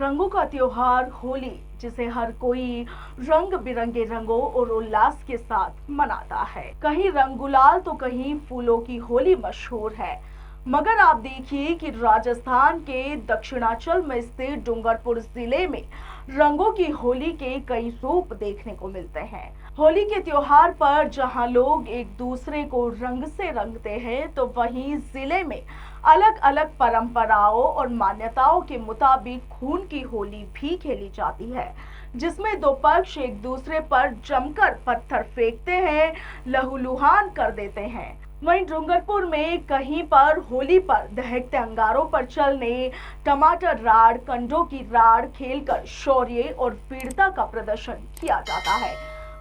रंगों का त्योहार होली, जिसे हर कोई रंग बिरंगे रंगों और उल्लास के साथ मनाता है। कहीं रंग गुलाल तो कहीं फूलों की होली मशहूर है। मगर आप देखिए कि राजस्थान के दक्षिणांचल में स्थित डूंगरपुर जिले में रंगों की होली के कई रूप देखने को मिलते हैं। होली के त्योहार पर जहां लोग एक दूसरे को रंग से रंगते हैं, तो वहीं जिले में अलग अलग परंपराओं और मान्यताओं के मुताबिक खून की होली भी खेली जाती है, जिसमें दो पक्ष एक दूसरे पर जमकर पत्थर फेंकते हैं, लहूलुहान कर देते हैं। वहीं डूंगरपुर में कहीं पर होली पर दहकते अंगारों पर चलने, टमाटर राड़, कंडों की राड़ खेलकर शौर्य और वीरता का प्रदर्शन किया जाता है।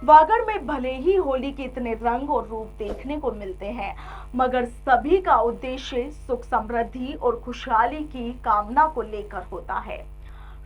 वागड़ में भले ही होली के इतने रंग और रूप देखने को मिलते हैं, मगर सभी का उद्देश्य सुख समृद्धि और खुशहाली की कामना को लेकर होता है।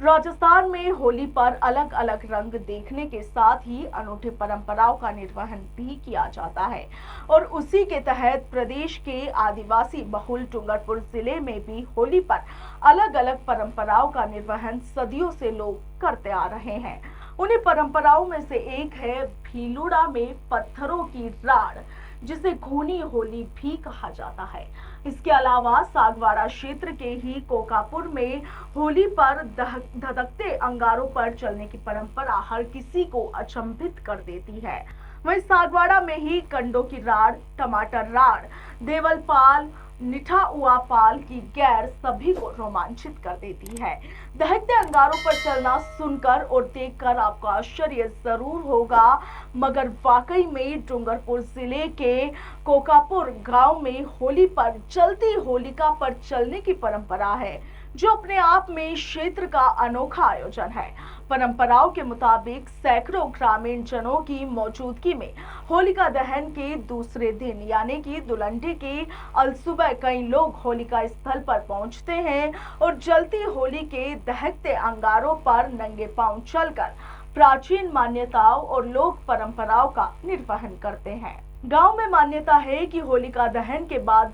राजस्थान में होली पर अलग अलग रंग देखने के साथ ही अनूठी परंपराओं का निर्वहन भी किया जाता है, और उसी के तहत प्रदेश के आदिवासी बहुल डूंगरपुर जिले में भी होली पर अलग अलग परंपराओं का निर्वहन सदियों से लोग करते आ रहे हैं। उन्हीं परंपराओं में से एक है भीलुड़ा में पत्थरों की राड़, जिसे खूनी होली भी कहा जाता है। इसके अलावा सागवाड़ा क्षेत्र के ही कोकापुर में होली पर धधकते अंगारों पर चलने की परंपरा हर किसी को अचंभित कर देती है। वहीं सागवाड़ा में ही कंडों की राड़, टमाटर राड़, देवलपाल, निठा उआ पाल की गैर सभी को रोमांचित कर देती है। दहकते अंगारों पर चलना सुनकर और देखकर आपको आश्चर्य जरूर होगा, मगर वाकई में डूंगरपुर जिले के कोकापुर गांव में होली पर जलती होलिका पर चलने की परंपरा है, जो अपने आप में क्षेत्र का अनोखा आयोजन है। परंपराओं के मुताबिक सैकड़ों ग्रामीण जनों की मौजूदगी में होलिका दहन के दूसरे दिन यानी कि धुलंडी की अलसुबह कई लोग होलिका स्थल पर पहुंचते हैं और जलती होली के दहकते अंगारों पर नंगे पांव चलकर प्राचीन मान्यताओं और लोक परंपराओं का निर्वहन करते हैं। गांव में मान्यता है कि होलिका दहन के बाद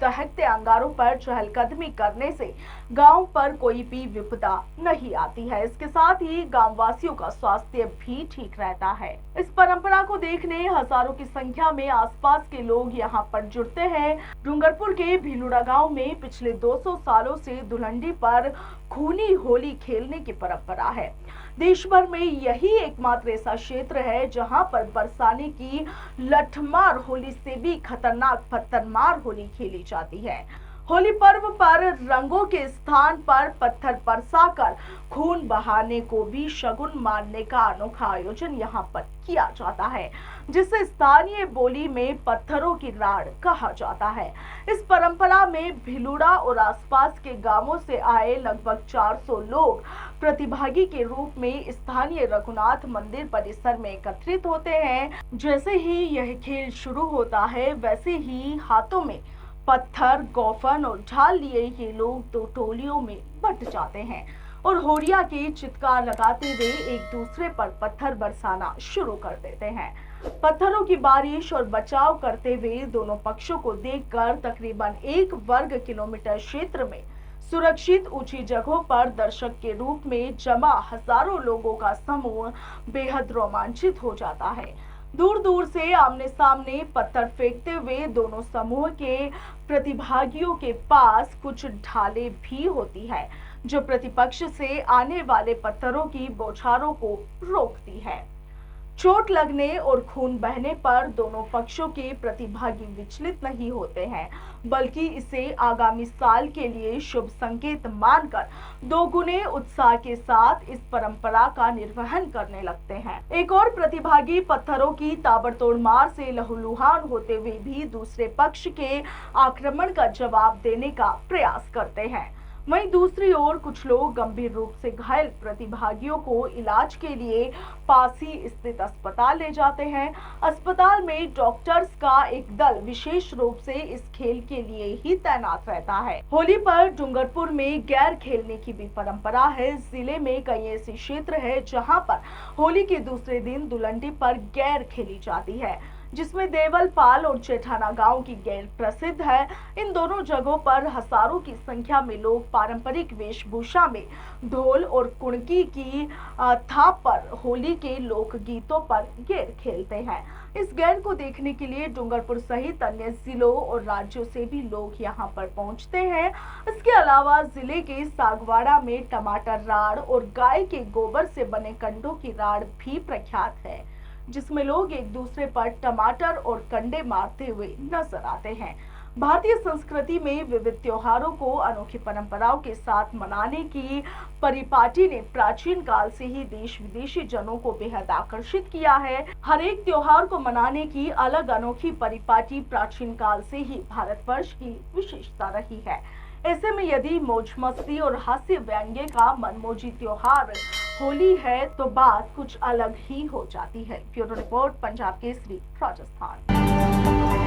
दहकते अंगारों पर चहलकदमी करने से गांव पर कोई भी विपदा नहीं आती है। इसके साथ ही गांव वासियों का स्वास्थ्य भी ठीक रहता है। इस परंपरा को देखने हजारों की संख्या में आसपास के लोग यहां पर जुड़ते हैं। डूंगरपुर के भीलुड़ा गांव में पिछले 200 सालों से धुलंडी पर खूनी होली खेलने की परंपरा है। देश भर में यही एकमात्र ऐसा क्षेत्र है जहां पर बरसाने की लठमार होली से भी खतरनाक पत्थरमार होली खेली जाती है। होली पर्व पर रंगों के स्थान पर पत्थर बरसाकर खून बहाने को भी शगुन मानने का अनोखा आयोजन यहाँ पर किया जाता है, जिसे स्थानीय बोली में पत्थरों की राड़ कहा जाता है। इस परंपरा में भीलुड़ा और आसपास के गांवों से आए लगभग 400 लोग प्रतिभागी के रूप में स्थानीय रघुनाथ मंदिर परिसर में एकत्रित होते हैं। जैसे ही यह खेल शुरू होता है, वैसे ही हाथों में पत्थर, गोफन और ढाल लिए ये लोग दो टोलियों में बंट जाते हैं और होरिया की चित्कार लगाते हुए एक दूसरे पर पत्थर बरसाना शुरू कर देते हैं। पत्थरों की बारिश और बचाव करते हुए दोनों पक्षों को देखकर तकरीबन 1 वर्ग किलोमीटर क्षेत्र में सुरक्षित ऊंची जगहों पर दर्शक के रूप में जमा हजारों लोगों का समूह बेहद रोमांचित हो जाता है। दूर दूर से आमने सामने पत्थर फेंकते हुए दोनों समूह के प्रतिभागियों के पास कुछ ढालें भी होती है, जो प्रतिपक्ष से आने वाले पत्थरों की बौछारों को रोकती है। चोट लगने और खून बहने पर दोनों पक्षों के प्रतिभागी विचलित नहीं होते हैं, बल्कि इसे आगामी साल के लिए शुभ संकेत मानकर दोगुने उत्साह के साथ इस परंपरा का निर्वहन करने लगते हैं। एक और प्रतिभागी पत्थरों की ताबड़तोड़ मार से लहूलुहान होते हुए भी दूसरे पक्ष के आक्रमण का जवाब देने का प्रयास करते हैं। वहीं दूसरी ओर कुछ लोग गंभीर रूप से घायल प्रतिभागियों को इलाज के लिए पास ही स्थित अस्पताल ले जाते हैं। अस्पताल में डॉक्टर्स का एक दल विशेष रूप से इस खेल के लिए ही तैनात रहता है। होली पर डूंगरपुर में गैर खेलने की भी परंपरा है। जिले में कई ऐसे क्षेत्र है जहां पर होली के दूसरे दिन धुलंडी पर गैर खेली जाती है। जिसमें देवलपाल और जेठाना गांव की गेर प्रसिद्ध है। इन दोनों जगहों पर हजारों की संख्या में लोग पारंपरिक वेशभूषा में ढोल और कुणकी की थाप पर होली के लोक गीतों पर गेर खेलते हैं। इस गेर को देखने के लिए डूंगरपुर सहित अन्य जिलों और राज्यों से भी लोग यहां पर पहुंचते हैं। इसके अलावा जिले के सागवाड़ा में टमाटर राड़ और गाय के गोबर से बने कंडों की राड़ भी प्रख्यात है, जिसमें लोग एक दूसरे पर टमाटर और कंडे मारते हुए नजर आते हैं। भारतीय संस्कृति में विविध त्योहारों को अनोखी परंपराओं के साथ मनाने की परिपाटी ने प्राचीन काल से ही देश विदेशी जनों को बेहद आकर्षित किया है। हर एक त्योहार को मनाने की अलग अनोखी परिपाटी प्राचीन काल से ही भारतवर्ष की विशेषता रही है। ऐसे में यदि मौज मस्ती और हास्य व्यंग्य का मनमोजी त्योहार होली है तो बात कुछ अलग ही हो जाती है। Bureau report, Punjab Kesari, Rajasthan.